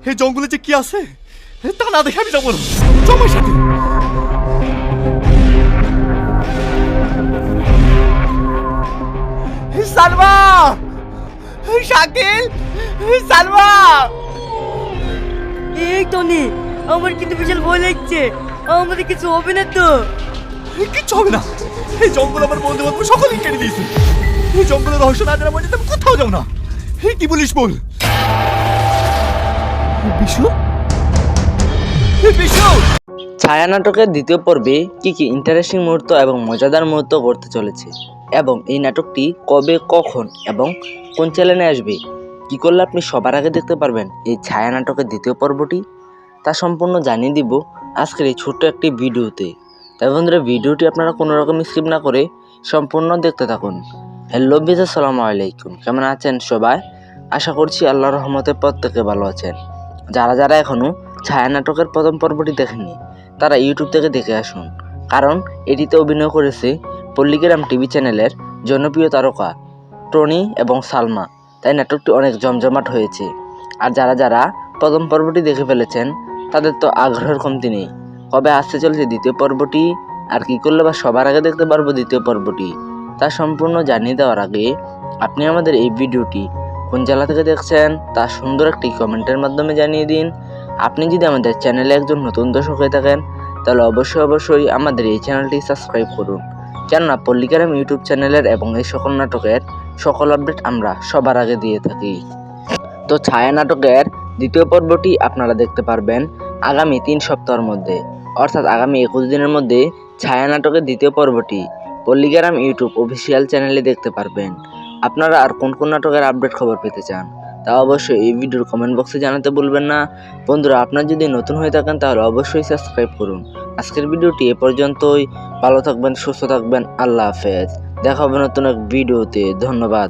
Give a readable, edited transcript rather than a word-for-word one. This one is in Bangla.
এই জঙ্গলে যে কি আছে তা না দেখে আমি যাবো না। চল সাথে। সালমা, শাকিল, সালমা। এই টনি, আমার কিন্তু বিশাল ভয় লাগছে। আমাদের কিছু হবে না তো? কিচ্ছু হবে না। এই জঙ্গল আমার বন্ধু বান্ধব সকলেই কেটে দিয়েছে। এই জঙ্গলের রহস্য না জানা পর্যন্ত আমি কোথাও যাবো না। কি বলিস বল? বিশু, বিশু। ছায়া নাটকের দ্বিতীয় পর্বে কি কি ইন্টারেস্টিং মুহূর্ত এবং মজাদার মুহূর্ত ঘটতে চলেছে এবং এই নাটকটি কবে, কখন এবং কোন চ্যানেলে আসবে, কি করলে আপনি সবার আগে দেখতে পারবেন এই ছায়া নাটকের দ্বিতীয় পর্বটি, তা সম্পূর্ণ জানিয়ে দিব আজকের এই ছোট্ট একটি ভিডিওতে। তাই বন্ধুরা, ভিডিওটি আপনারা কোনো রকম স্কিপ না করে সম্পূর্ণ দেখতে থাকুন। হ্যালো বিজ, আসসালামু আলাইকুম। কেমন আছেন সবাই? আশা করছি আল্লাহর রহমতে প্রত্যেকে ভালো আছেন। যারা যারা এখনও ছায়া নাটকের প্রথম পর্বটি দেখেননি তারা ইউটিউব থেকে দেখে আসুন, কারণ এটিতে অভিনয় করেছে পল্লীগ্রাম টিভি চ্যানেলের জনপ্রিয় তারকা টনি এবং সালমা। তাই নাটকটি অনেক জমজমাট হয়েছে। আর যারা যারা প্রথম পর্বটি দেখে ফেলেছেন তাদের তো আগ্রহের কমতি নেই। কবে আসতে চলেছে দ্বিতীয় পর্বটি, আর কী করলে বা সবার আগে দেখতে পারবো দ্বিতীয় পর্বটি, তা সম্পূর্ণ জানিয়ে দেওয়ার আগে আপনি আমাদের এই ভিডিওটি কোন জেলা থেকে দেখছেন তা সুন্দর একটি কমেন্টের মাধ্যমে জানিয়ে দিন। আপনি যদি আমাদের চ্যানেলে একজন নতুন দর্শক হয়ে থাকেন তাহলে অবশ্যই আমাদের এই চ্যানেলটি সাবস্ক্রাইব করুন, কেননা পল্লীগ্রাম ইউটিউব চ্যানেলের এবং এই সকল নাটকের সকল আপডেট আমরা সবার আগে দিয়ে থাকি। তো ছায়া নাটকের দ্বিতীয় পর্বটি আপনারা দেখতে পারবেন আগামী 3 সপ্তাহের মধ্যে, অর্থাৎ আগামী 21 দিনের মধ্যে ছায়া নাটকের দ্বিতীয় পর্বটি পল্লীগ্রাম ইউটিউব অফিসিয়াল চ্যানেলে দেখতে পারবেন। আপনারা আর কোন কোন নাটকের আপডেট খবর পেতে চান তা অবশ্যই এই ভিডিওর কমেন্ট বক্সে জানাতে ভুলবেন না। বন্ধুরা, আপনারা যদি নতুন হয়ে থাকেন তাহলে অবশ্যই সাবস্ক্রাইব করুন। আজকের ভিডিওটি এ পর্যন্তই। ভালো থাকবেন, সুস্থ থাকবেন। আল্লাহ হাফেজ। দেখা হবে নতুন এক ভিডিওতে। ধন্যবাদ।